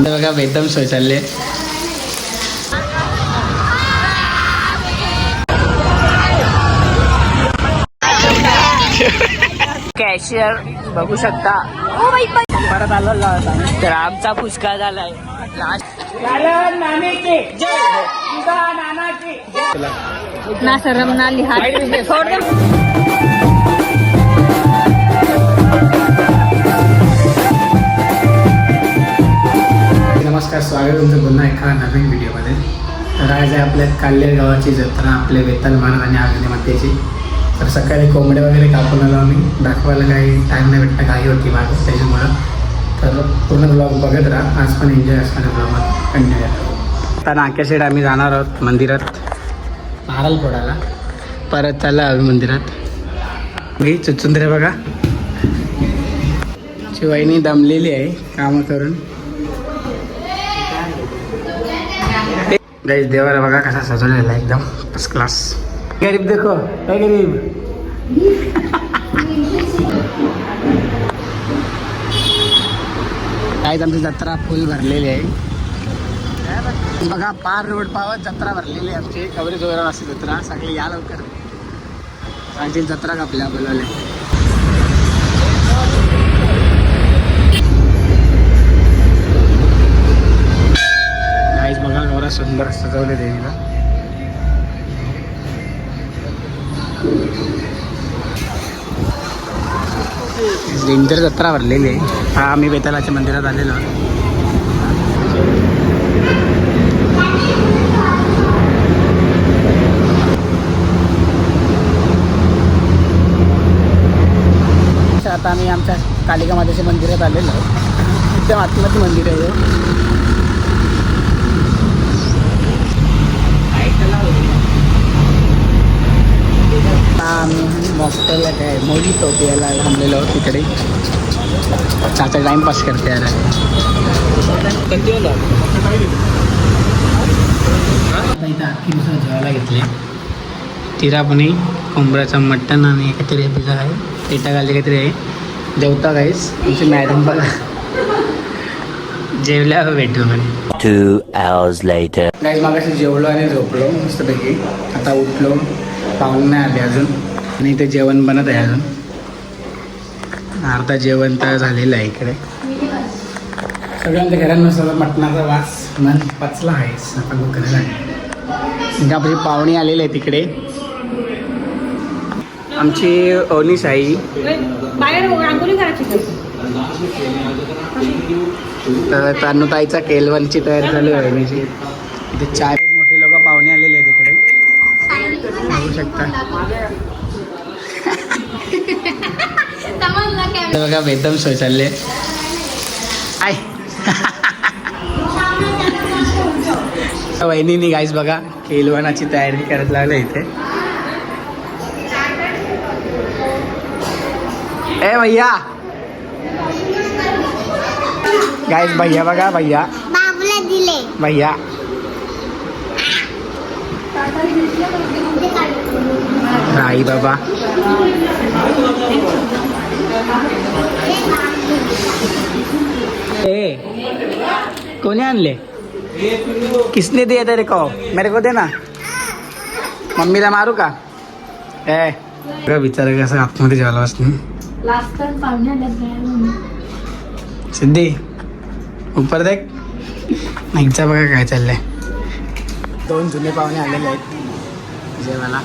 बघा एकदम सोय चालले. कॅशियर बघू शकता. परत आलो तर आमचा फुसका झालाय. ना शरम ना लिहाज छोड़ दे. नमस्कार, स्वागत तुमचं पुन्हा एका नवीन व्हिडिओमध्ये. तर आज आहे आपल्या काल्हेर गावाची जत्रा, आपल्या वेताल महाराज आणि आगने मातेची. तर सकाळी कोंबड्या वगैरे कापून आलो आम्ही. दाखवायला काही टाईम नाही भेटला, घाई होती मागं त्याच्यामुळं. तर पूर्ण ब्लॉग बघत राहा, आज पण एन्जॉय असणार ब्लॉगमध्ये कंटिन्यू. आता नाक्याशेड आम्ही जाणार आहोत मंदिरात नारळ फोडायला. परत चालला आम्ही मंदिरात. मी चुचुंद्रे बघा, शिवाईनी दमलेली आहे कामं करून. गाइस देवाला बघा कसा सजवलेला आहे, एकदम फर्स्ट क्लास. गरीब देखो, काय गरीब. काय आमची जत्रा फुल भरलेली आहे बघा. पार रोड पावत जत्रा भरलेली आहे आमची. कवरी जोरावर असते जत्रा. सगळे या लवकर, आमची जत्रा कापल्या बोलवले. गाईस बघा एवढा सुंदर सजवले देवीला. डेंजर जत्रा भरलेली आहे. हा आम्ही बेतालाच्या मंदिरात आलेलो आहोत. आता आम्ही आमच्या कालिका मातेच्या मंदिरात आलेलो आहोत. एकदम आत्माचं मंदिर आहे. आम्ही मॉकटेलला काय मोजितो प्यायला थांबलेलो आहोत तिकडे. चाचा टाईमपास करते यार. आता इथं अख्खी दिवसात जेवायला घेतले. तिरापणी कोंबड्याचं मटण आणि काहीतरी पिझ्झा आहे, पेटा घालते काहीतरी आहे. जेवता गाईस आमची मॅडम बघा. जेवल्यावर भेटू म्हणे. 2 hours later. गाईस मागाशी जेवलो आणि झोपलो मस्तपैकी. आता उठलो, पाहून नाही आले अजून आणि इथे जेवण बनत आहे अजून. अर्धा जेवण तर झालेलं आहे इकडे. सगळ्यांच्या घरांनुसार मटणाचा वास मन पचला आहे. आता भूक नाही लागली. म्हणजे आपली पाहुणी आलेली आहे तिकडे. आमची ओनिस आई तर तानुताईचा केलवनची तयारी चालू आहे ओनीची. इथे 4 मोठे लोक पाहुणे आलेले आहेत तिकडे, बघू शकता. बघा एकदम सोय चालले. आय वहिनी गाईस बघा केलवनाची तयारी करत लागले इथे. ए भैया, गाईस भैया बघा, भैया दिले भैया. आई बाबा ए कोणी आणले? किसने दिया तेरे को? मेरे को दे ना. मम्मीला मारू का? ए विचार कसं आतमध्ये जेवायला बसणे. सिद्धी उपर देख. नाहीचा बघा काय चाललंय. 2 जुने पाहुणे आलेले आहेत जेवायला.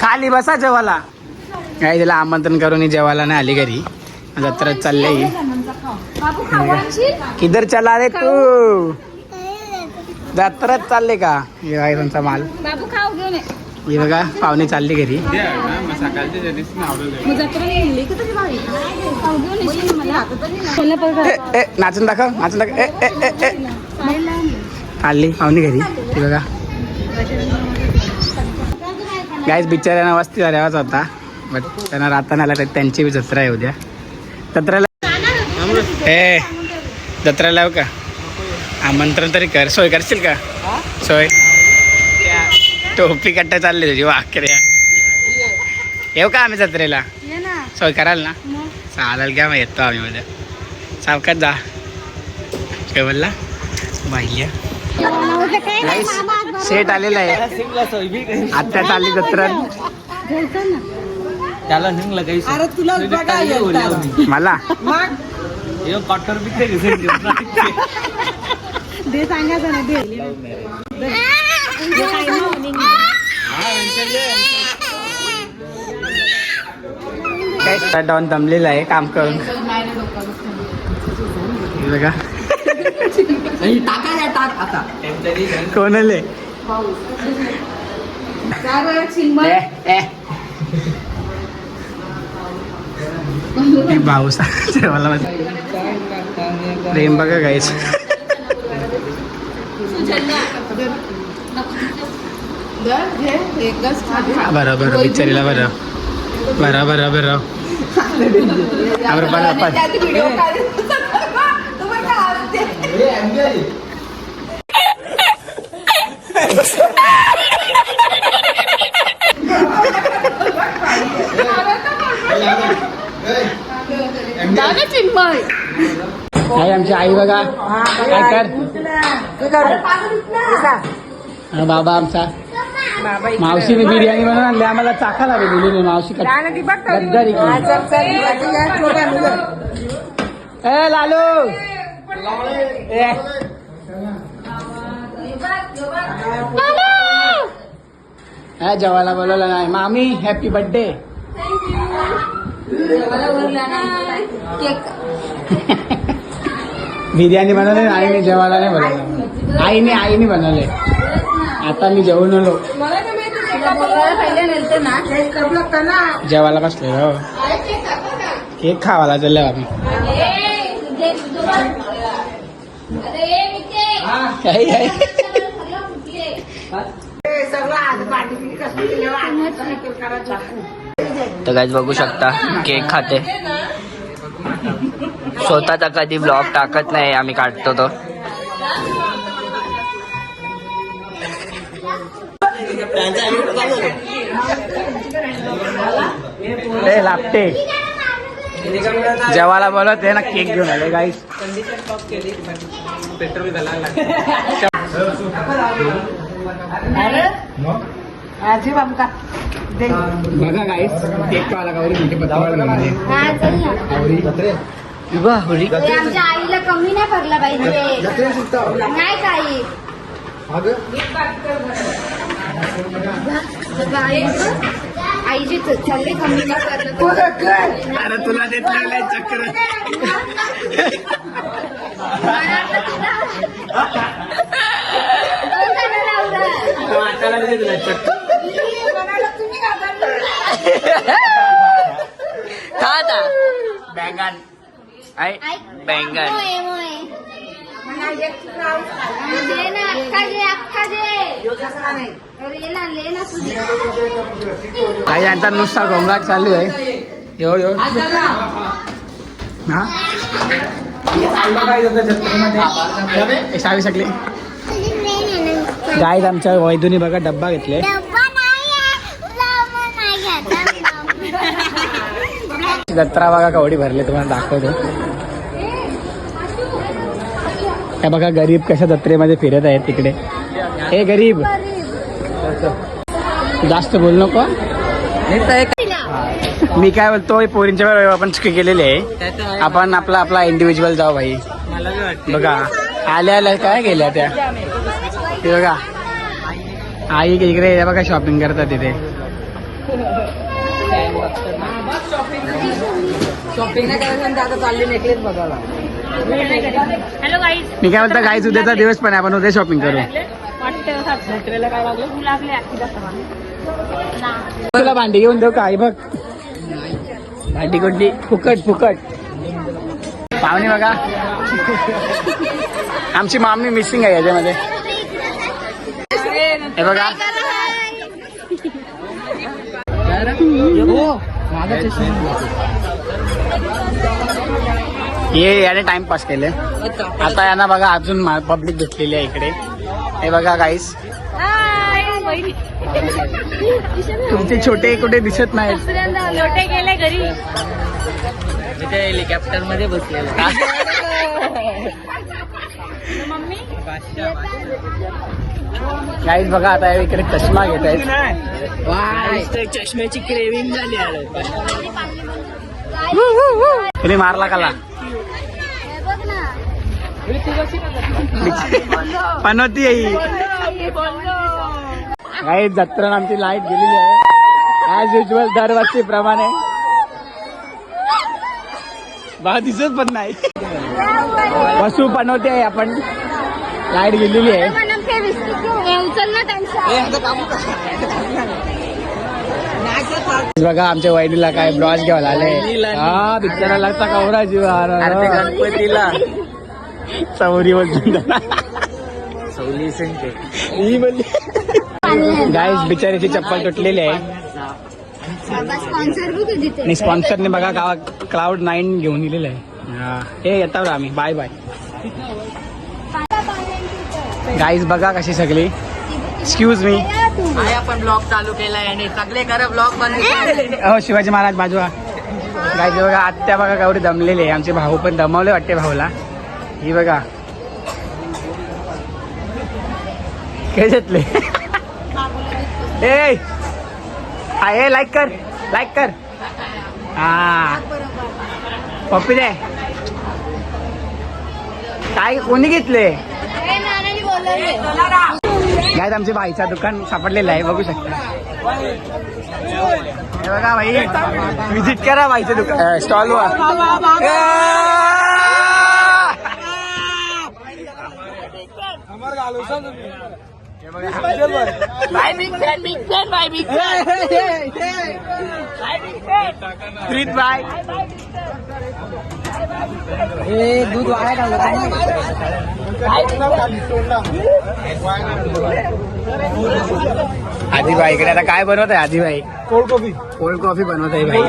खाली बसा जेवायला. काय त्याला आमंत्रण करून जेवायला नाही आली घरी. जत्रा चाललंय. किधर चला रे तू? जत्रात चालले का? हे आहे त्यांचा माल. हे बघा पाहुणे चालली घरी. नाचून दाखव, नाचून दाखव. चालली पाहुणे घरी. हे बघा गाईस बिचाऱ्यांना वस्ती झाल्यावाच होता, बट त्यांना राहताना आला. त्यांची बी जत्रा आहे उद्या. जत्रेला जत्रेला येऊ का? आमंत्रण तरी कर. सोय करशील का? सोय टोपी कट्टा चालले तुझी वाकऱ्या. येऊ का आम्ही जत्रेला? सोय कराल ना? चालेल घ्या, मग येतो आम्ही उद्या. सावकाश जा. काय बोलला बाह्य सेट आलेला आहे आता चालली जत्रा त्याला निघलं काही अरे तुला बघा येतात. मला मग कॉटर बिकते दे सांगायचं ना दे काय डॉन दमलेला आहे काम करून हे बघा टाकायला टाक आता कोणाले भाऊसा जेवायला प्रेम बघा गायच बरं बरं बिचारीला बरं बरं बरं बरं बरं बरं काय आमची आई बघा काय कर बाबा आमचा मावशीने बिर्याणी बनवून आणली आम्हाला चाखायला दिली नाही मावशी गद्दारी ए लालू जेवायला बोलवलं नाही मामी हॅपी बर्थडे बिर्याणी बनवली आईने जेवायला नाही बनवलं आईने बनवले आता मी जेवून आलो जेवायला बसले हो केक खावाला चाललं आम्ही तर गाईज बघू शकता केक खाते स्वतःचा कधी ब्लॉग टाकत नाही आम्ही काढतो तो लागते जेवायला बोलत आहे ना केक घेऊन आले गाईस पेट्रोल घालायला बघा गाईस केक खावाला गावरी म्हणजे पत्रावाला आमच्या आईला कमी नाही पडला पाहिजे नाही काही आईचे चालले कमी नाही पडलं अरे तुला देत नाही चक्कर बैंगन बैंगन काही यांचा नुसता गोंगाट चालू आहे यो यो हा सावी सगळे गाईत आमच्या वैदुनी बघा डब्बा घेतले जत्रा बघा कवडी भरले तुम्हाला दाखवतो काय बघा गरीब कशा जत्रेमध्ये फिरत आहेत तिकडे हे गरीब जास्त बोल नको मी काय बोलतो पोरींच्या वेळेवर आपण चुकी केलेली आहे आपण आपला इंडिव्हिज्युअल जाऊ भाई बघा आल्या काय गेल्या त्या ते बघा आई इकडे बघा शॉपिंग करतात तिथे शॉपिंग नाही करायचं आता चालली नेकलेस बघायला हॅलो गाईज मी काय बोलतो गाईच उद्याचा दिवस पण आहे आपण उद्या शॉपिंग करू तुला भांडी घेऊन देऊ का आई बघ भांडी कुठली फुकट फुकट पाहुणे बघा आमची मामी मिसिंग आहे याच्यामध्ये हे बघा ये याने टाइमपास केले आता यांना बघा अजून पब्लिक भेटलेली आहे इकडे हे बघा गाईस तुमचे छोटे कुठे दिसत नाहीत. छोटे गेले घरी. मी त्या हेलिकॉप्टर मध्ये बसलेलो. गाईज बघा आता इकडे चष्मा घेत आहेत. चष्म्याची क्रेविंग झाली आहे. तुम्ही मारला काला हे बघ ना. पनवती आई गाईज जत्रा आमची लाईट गेलेली आहे ऍज युजल दरवर्षी प्रमाणे. बा दिसत पण नाही. वसू पनवते आहे आपण. लाईट गेलेली आहे. म्हणून ते उचल ना त्यांचा. बघा आमच्या वहिनीला काय ब्रॉज घ्यायला आले. हा बिचाराला कवरा जीव गणपतीला चौरी बोलतो गाईज बिचारीची चप्पल तुटलेली आहे स्पॉन्सर बी कधी ते. आणि स्पॉन्सरने बघा गावा क्लाउड 9 घेऊन दिलेलं आहे. हे येतात आम्ही. बाय बाय गाईज बघा कशी सगळी. Excuse me. आपण ब्लॉग चालू केलाय आणि सगळे खरं ब्लॉग बंद. हो शिवाजी महाराज बाजूला. गाईज बघा आत्या बघा गावडी दमलेली आहे. आमचे भाऊ पण दमवले वाटते भाऊला. ही बघा घेतले. ए लाईक कर लाईक कर. हा पप्पी दे. काय कोणी घेतले. हे नानाने बोलवले. काय आमच्या बाईचा दुकान सापडलेलं आहे बघू शकता. हे बघा भाई विजिट करा बाईचं दुकान स्टॉलवर. प्रीत बाय. दूध वाया घालत. आदिबाई इकडे आता काय बनवत आहे. आदिबाई कोल्ड कॉफी बनवत आहे भाई.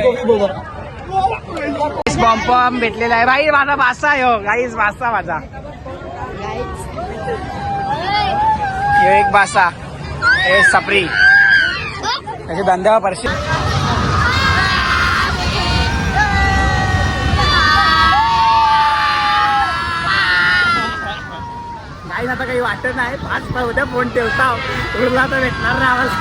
पॉम भेटलेला आहे भाई. माझा बासा आहे हो गाईज. बासा माझा हे एक बासा. हे सपरी त्याच्या धंद्यावर परशी. काही आता काही वाटत नाही. 5 उद्या फोन ठेवता उरला तर भेटणार ना आम्हाला.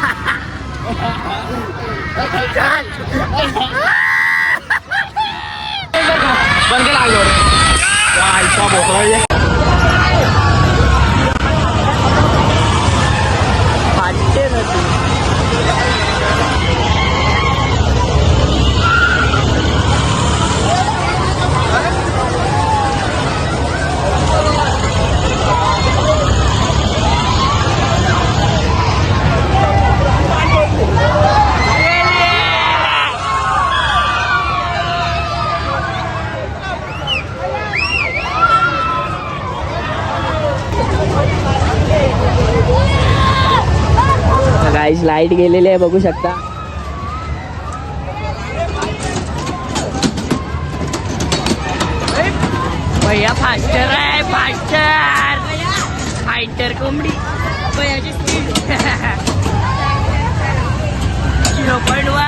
बंद लागलो गाईज लाईट गेलेली आहे बघू शकता. भैया फास्टर आहे. फायटर कोंबडी 0.1.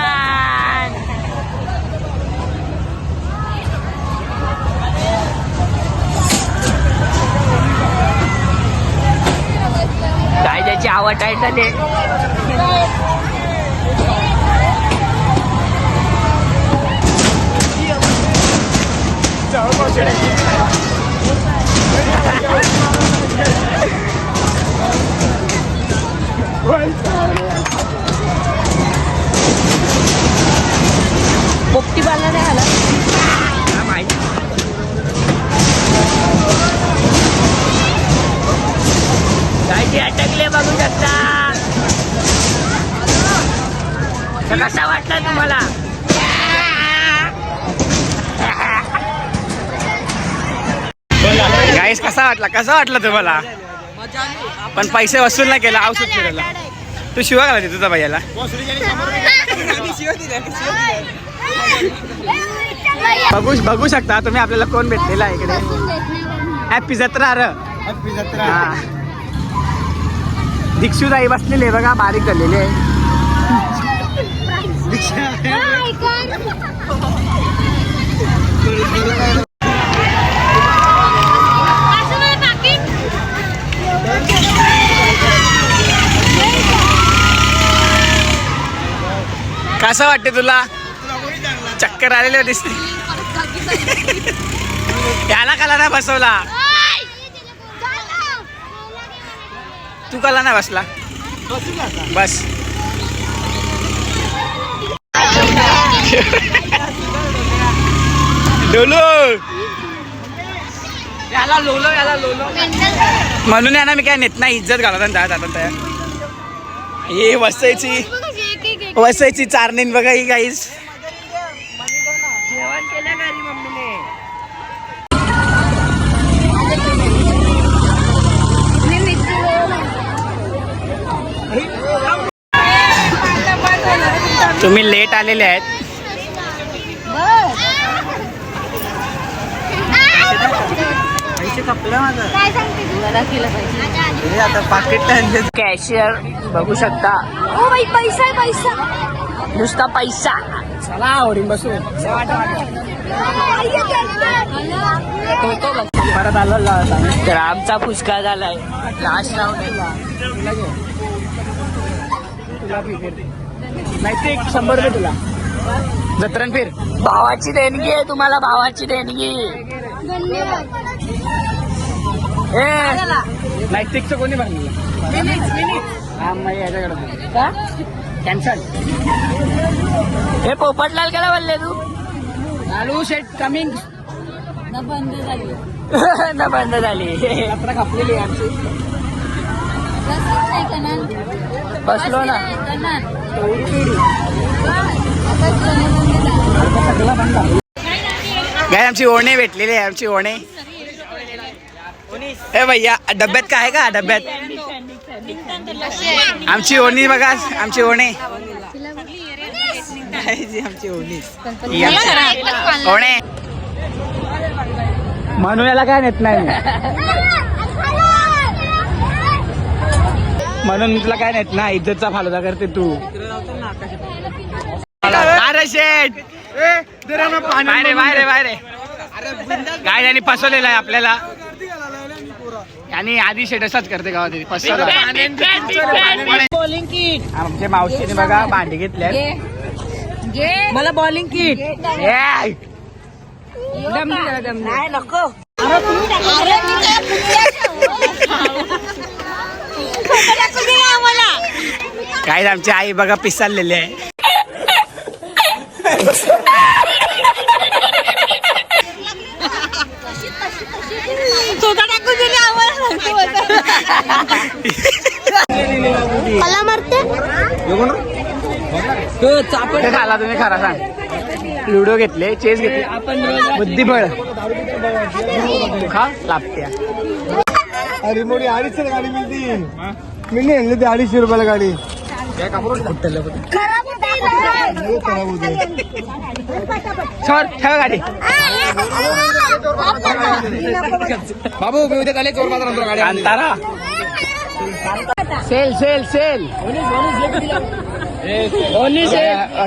काय त्याची आवड टायटल आहे. पोपटी बांधला नाही आला. काय अटकले बघू शकता. कसा वाटला तुम्हाला. गाईस कसा वाटला तुम्हाला. पण पैसे वसूल नाही केला. औषध फिरायला तू शिवा घाला तुझा भैयाला. बघू शकता तुम्ही आपल्याला कोण भेटलेला आहे इकडे. हॅपी जत्रा. हॅपी जत्रा. दीक्षुताई बसलेली आहे बघा, बारीक झालेली आहे. कसं वाटते तुला? चक्कर आलेले दिसते. याला कला नाही बसवला, तू कला नाही बसला. बस डोलो याला लोलो म्हणून आहे ना मी काय नेत नाही, इज्जत घालत जात आता. हे वसईची चारणीन बघा ही गाईस. जेवण केलं घरी मम्मीने. तुम्ही लेट आलेले आहेत. पैसे खपले माझं. काय सांगते तू? मला केलं पाहिजे. हे आता पाकिट कॅशियर बघू शकता. ओ बाई, पैसा आहे, पैसा. नुसता पैसा. चला आवडीन बसू. परत आलो तर आमचा फुसका झालाय. लास्ट राऊंड माहिती 100 रुपये तुला. जत्रण फिर. भावाची देणगी आहे तुम्हाला, भावाची देणगी. नाईटिकचं कोणी भरलेलं? हा मग याच्याकडे कॅन्सल. हे पोपटलाल काय बोलले तू? लालू शेट कमिंग. न बंद झाली. यात्रा कापलेली आमची. बसलो ना. काय आमची ओणे भेटलेली आहे, आमची ओणे. हे भैया डब्यात काय आहे का? डब्यात आमची ओणी बघा, आमची ओणे. आमची ओणी ओणे म्हणून याला काय नेत नाही म्हणून तुला काय नेत नाही. इज्जतचा फालुदा करते तू. अरे शेट बाहेर बाहेर बाहेर. काय यांनी फसवलेला आहे आपल्याला. आणि आधी शेट असाच करते गावात फसवलं. Bowling kit. आमच्या मावशीने बघा भांडी घेतल्या. मला बॉलिंग किट. नाही नको. काय आमची आई बघा पिसाललेली आहे. मला मारते. चापट खाला तुम्ही खरा सांग. लुडो घेतले, चेस घेतले, आपण बुद्धिबळ खा लागत्या. अरे मोठी 250 गाडी मिळती. मी नाही आणली ती 250 रुपयाला गाडी. सोड ठेव गाडी. बाबू मी उद्या चालेल चोर बाजार गाडी अंतारा. Sale sale sale.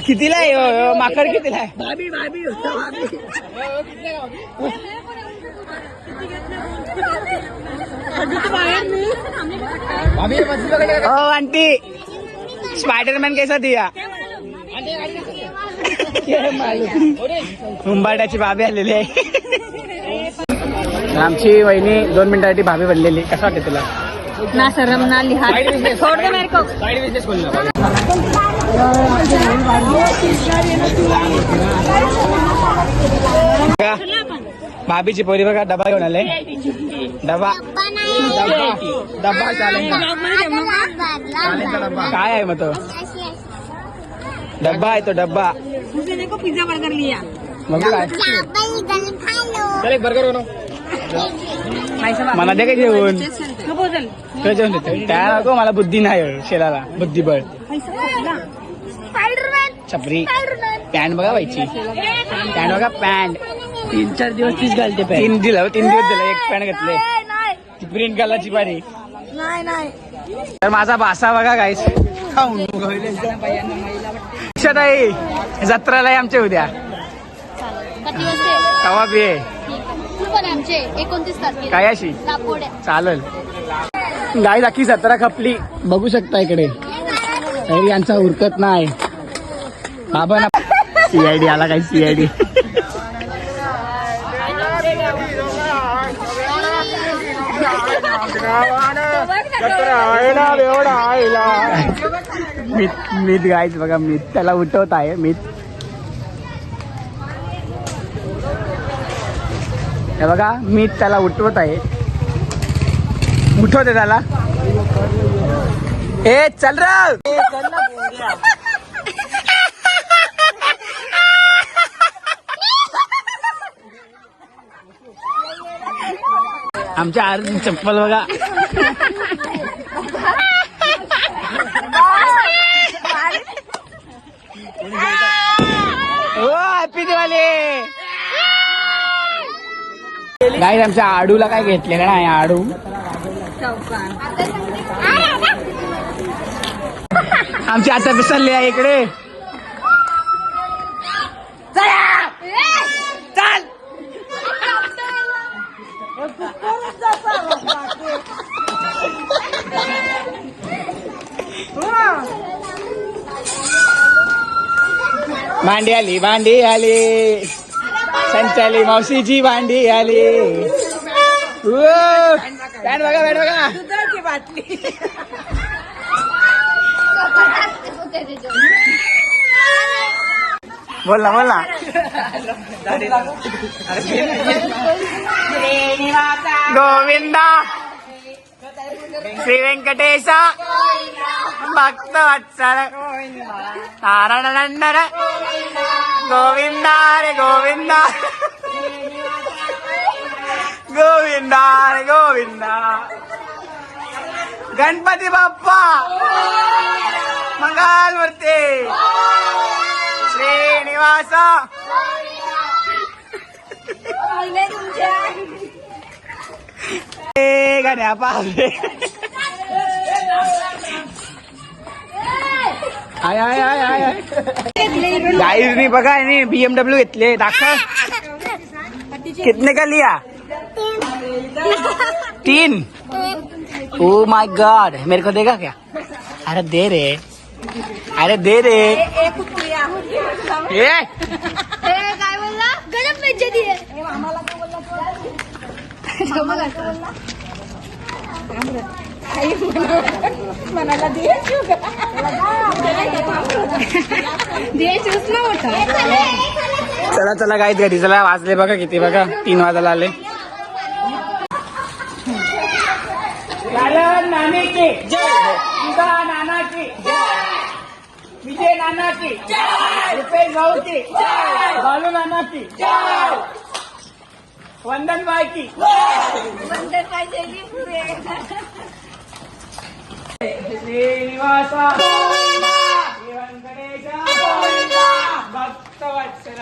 कितीला आहे माकड? कितीला आहे? ओ आंटी, स्पायडरमॅन कैसा दिया? उंबाड्याची भाभी आलेली आहे. आमची वहिनी 2 मिनिटासाठी भाभी बनलेली. कसं वाटते तुला? ना शरम ना लिहाज. छोड़ दे मेरे को. भाभीची पोरी बघा डबा घेऊन आले. डबा डबा चालेल काय आहे मग तो? डब्बा आहे तो डब्बा. पिझ्झा बर्गर लिया. मग काय चल एक बर्गर बनव. मला दे काय जेवण. काय जेवण देते त्या नको मला. बुद्धी नाही शेलाला, बुद्धिबळ. छपरी पॅन्ट बघा व्हायची. पॅन्ट बघा पॅन्ट. 3-4 दिवस तीच घालते. 3 दिवस दिलं. एक पॅन्ट घेतले. ती प्रिंट घालायची पारी. तर माझा बासा बघा गाईस ताई जत्राला आहे आमच्या उद्या किती वाजता कवा बी तू पण आमचे 29 तारखेला काय अशी दापोड्या चालेल गाईस अख्खी जत्रा खपली बघू शकता इकडे तरी यांचा उरकत नाही बाबा ना सीआयडी आला काय सीआयडी मीत गाईच बघा मीत त्याला उठवत आहे मीत हे बघा मीत त्याला उठवत आहे उठवते त्याला ए चल र आमच्या आरती चप्पल बघा हॅपी दिवाळी गाईस आमच्या आडूला काय घेतलेलं नाही आडू आमची आता विसरली आहे इकडे चल भांडी आली संचाली मावशीची भांडी आली बॅट बघा दुधाची बाटली बोल ना गोविंदा श्री व्यंकटेश भक्त वत्सल नारायण गोविंदा रे गोविंदा गोविंदा रे गोविंदा गणपती बाप्पा मंगलमूर्ती श्रीनिवास गाण्या पाहले आय आय आय आय गाईजनी बघा BMW घेतले दाखव कितने का लिया 3 ओ माय गॉड मेरे को देगा क्या अरे दे रे ये काय बोलला गजब बेइज्जती है चला गाईत घरी चला वाजले बघा किती बघा 3 वाजायला आले नाना की नाना की विजय नाना की रुपेश भाऊ की बालू नाना की वंदन भाई की श्रीनिवास गणेश भक्त वत्सल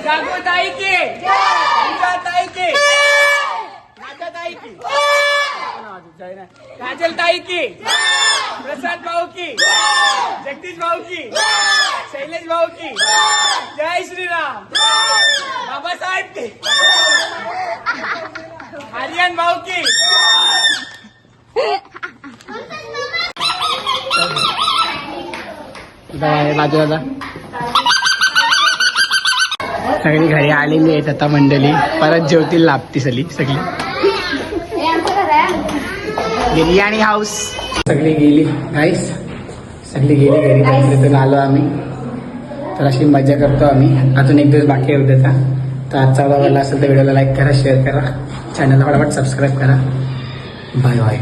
जागोताई की ताई की नाथाताई की काजल ताई की प्रसाद भाऊ की जगदीश भाऊ की शैलेश भाऊ की जय श्रीराम बाबासाहेब की आर्यन भाऊ की बाजूला सगळी घरी आलेली आहेत आता मंडळी परत जेवतील लाभती सगळी बिर्याणी हाऊस सगळी गेली गाईस सगळी गेली घरी तिथून आलो आम्ही तर अशी मजा करतो आम्ही अजून एक दिवस बाकी आहे उद्याचा तर आजचा आवडला असेल तर व्हिडिओला लाईक करा शेअर करा चॅनलला फटाफट सबस्क्राईब करा बाय बाय